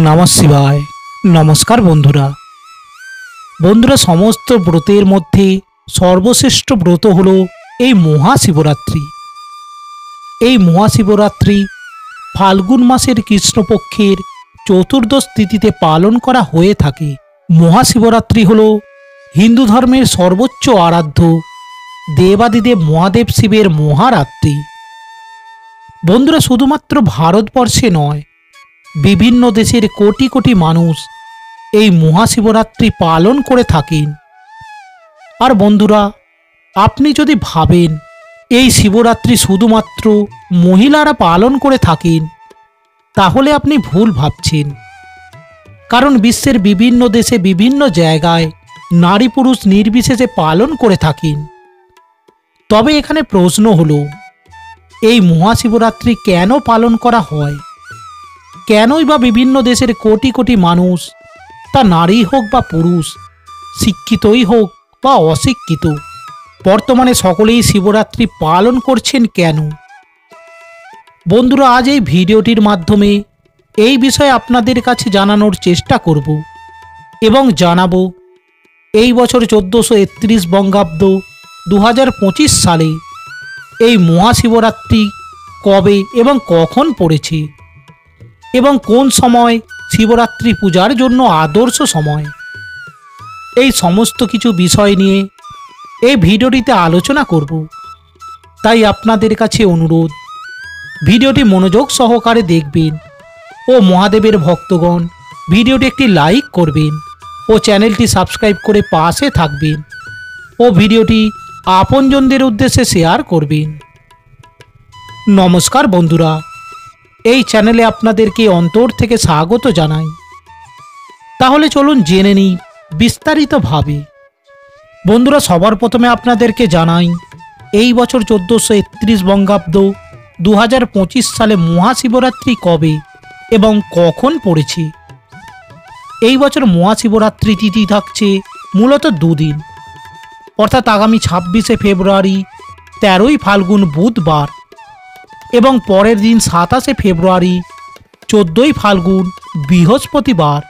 नमः शिवाय। नमस्कार बंधुरा बंधुरा समस्त व्रतेर मध्य सर्वश्रेष्ठ व्रत हलो এই মহাশিবরাত্রি। এই মহাশিবরাত্রি ফাল্গুন মাসের কৃষ্ণপক্ষের চতুর্দশ তিথিতে পালন করা হয়ে থাকে। মহাশিবরাত্রি হলো হিন্দু ধর্মের সর্বোচ্চ আরাধ্য দেবাদিদেব মহাদেব শিবের মহারাত্রি। বন্ধুরা শুধুমাত্র ভারতবর্ষে নয়, বিভিন্ন দেশের কোটি কোটি মানুষ এই মহাশিবরাত্রি পালন করে থাকেন। আর বন্ধুরা, আপনি যদি ভাবেন এই শিবরাত্রি শুধুমাত্র মহিলারা পালন করে থাকেন, তাহলে আপনি ভুল ভাবছেন। কারণ বিশ্বের বিভিন্ন দেশে বিভিন্ন জায়গায় নারী পুরুষ নির্বিশেষে পালন করে থাকেন। তবে এখানে প্রশ্ন হলো, এই মহাশিবরাত্রি কেন পালন করা হয়? কেনই বা বিভিন্ন দেশের কোটি কোটি মানুষ, তা নারী হোক বা পুরুষ, শিক্ষিতই হোক বা অশিক্ষিত, বর্তমানে সকলেই শিবরাত্রি পালন করছেন কেন? বন্ধুরা, আজ এই ভিডিওটির মাধ্যমে এই বিষয়ে আপনাদের কাছে জানানোর চেষ্টা করব এবং জানাবো এই বছর 1431 বঙ্গাব্দ 2025 সালে এই মহাশিবরাত্রি কবে এবং কখন পড়েছে এবং কোন সময় শিবরাত্রি পূজার জন্য আদর্শ সময়। এই সমস্ত কিছু বিষয় নিয়ে এই ভিডিওটিতে আলোচনা করব। তাই আপনাদের কাছে অনুরোধ, ভিডিওটি মনোযোগ সহকারে দেখবেন ও মহাদেবের ভক্তগণ ভিডিওটি একটি লাইক করবেন ও চ্যানেলটি সাবস্ক্রাইব করে পাশে থাকবেন ও ভিডিওটি আপনজনদের উদ্দেশ্যে শেয়ার করবেন। নমস্কার বন্ধুরা, এই চ্যানেলে আপনাদেরকে অন্তর থেকে স্বাগত জানাই। তাহলে চলুন জেনে নিই বিস্তারিতভাবে। বন্ধুরা, সবার প্রথমে আপনাদেরকে জানাই এই বছর 1431 বঙ্গাব্দ 2025 সালে মহাশিবরাত্রি কবে এবং কখন পড়েছে। এই বছর মহাশিবরাত্রি তিথি থাকছে মূলত দুদিন, অর্থাৎ আগামী 26শে ফেব্রুয়ারি 13ই ফাল্গুন বুধবার এবং পরের দিন 27শে ফেব্রুয়ারি 14ই ফাল্গুন বৃহস্পতিবার।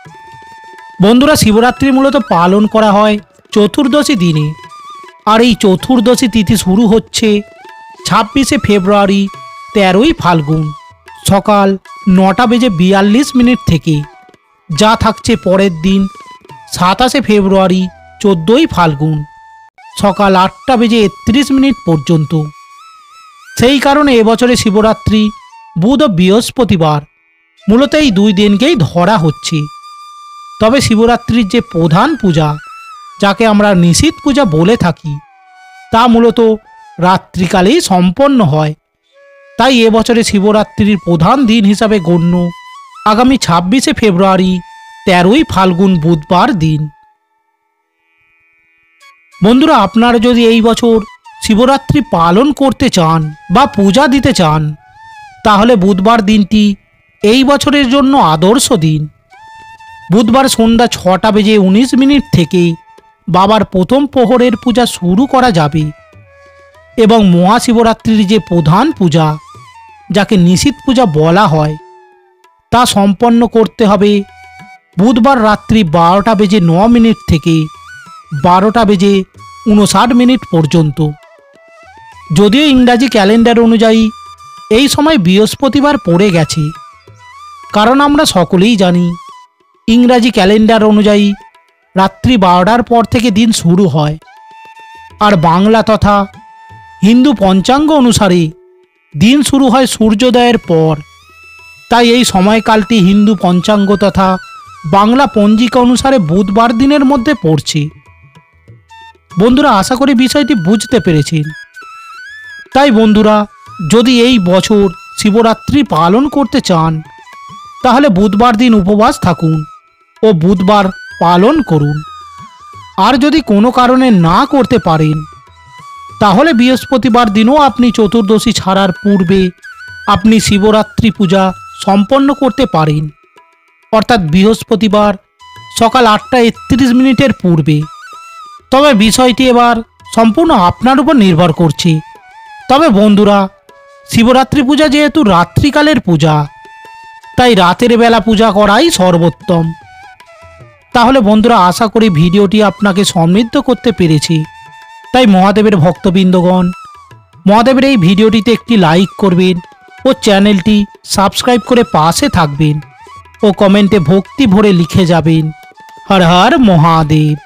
বন্ধুরা, শিবরাত্রি মূলত পালন করা হয় চতুর্দশী দিনে, আর এই চতুর্দশী তিথি শুরু হচ্ছে 26শে ফেব্রুয়ারি 13ই ফাল্গুন সকাল 9:42 থেকে, যা থাকছে পরের দিন 27শে ফেব্রুয়ারি 14ই ফাল্গুন সকাল 8:31 পর্যন্ত। সেই কারণে এবছরে শিবরাত্রি বুধ ও বৃহস্পতিবার মূলত এই দুই দিনকেই ধরা হচ্ছে। তবে শিবরাত্রির যে প্রধান পূজা, যাকে আমরা নিশীথ পূজা বলে থাকি, তা মূলত রাত্রিকালেই সম্পন্ন হয়। তাই এবছরে শিবরাত্রির প্রধান দিন হিসাবে গণ্য আগামী 26শে ফেব্রুয়ারি 13ই ফাল্গুন বুধবার দিন। বন্ধুরা, আপনারা যদি এই বছর শিবরাত্রি পালন করতে চান বা পূজা দিতে চান, তাহলে বুধবার দিনটি এই বছরের জন্য আদর্শ দিন। বুধবার সন্ধ্যা 6:19 থেকে বাবার প্রথম প্রহরের পূজা শুরু করা যাবে এবং মহাশিবরাত্রির যে প্রধান পূজা, যাকে নিশীথ পূজা বলা হয়, তা সম্পন্ন করতে হবে বুধবার রাত্রি 12:09 থেকে 12:59 পর্যন্ত। যদিও ইংরাজি ক্যালেন্ডার অনুযায়ী এই সময় বৃহস্পতিবার পড়ে গেছে, কারণ আমরা সকলেই জানি ইংরাজি ক্যালেন্ডার অনুযায়ী রাত্রি 12টার পর থেকে দিন শুরু হয়, আর বাংলা তথা হিন্দু পঞ্চাঙ্গ অনুসারে দিন শুরু হয় সূর্যোদয়ের পর। তাই এই সময়কালটি হিন্দু পঞ্চাঙ্গ তথা বাংলা পঞ্জিকা অনুসারে বুধবার দিনের মধ্যে পড়ছে। বন্ধুরা, আশা করি বিষয়টি বুঝতে পেরেছেন। তাই বন্ধুরা, যদি এই বছর শিবরাত্রি পালন করতে চান, তাহলে বুধবার দিন উপবাস থাকুন ও বুধবার পালন করুন। আর যদি কোনো কারণে না করতে পারেন, তাহলে বৃহস্পতিবার দিনও আপনি চতুর্দশী ছাড়ার পূর্বে আপনি শিবরাত্রি পূজা সম্পন্ন করতে পারেন, অর্থাৎ বৃহস্পতিবার সকাল 8:31 পূর্বে। তবে বিষয়টি এবার সম্পূর্ণ আপনার উপর নির্ভর করছে। তবে বন্ধুরা, শিবরাত্রি পূজা যেহেতু রাত্রিকালের পূজা, তাই রাতের বেলা পূজা করাই সর্বোত্তম। তাহলে বন্ধুরা, আশা করি ভিডিওটি আপনাকে সমৃদ্ধ করতে পেরেছি। তাই মহাদেবের ভক্তবৃন্দগণ, মহাদেবের এই ভিডিওটিতে একটি লাইক করবেন ও চ্যানেলটি সাবস্ক্রাইব করে পাশে থাকবেন ও কমেন্টে ভক্তি ভরে লিখে যাবেন, হর হর মহাদেব।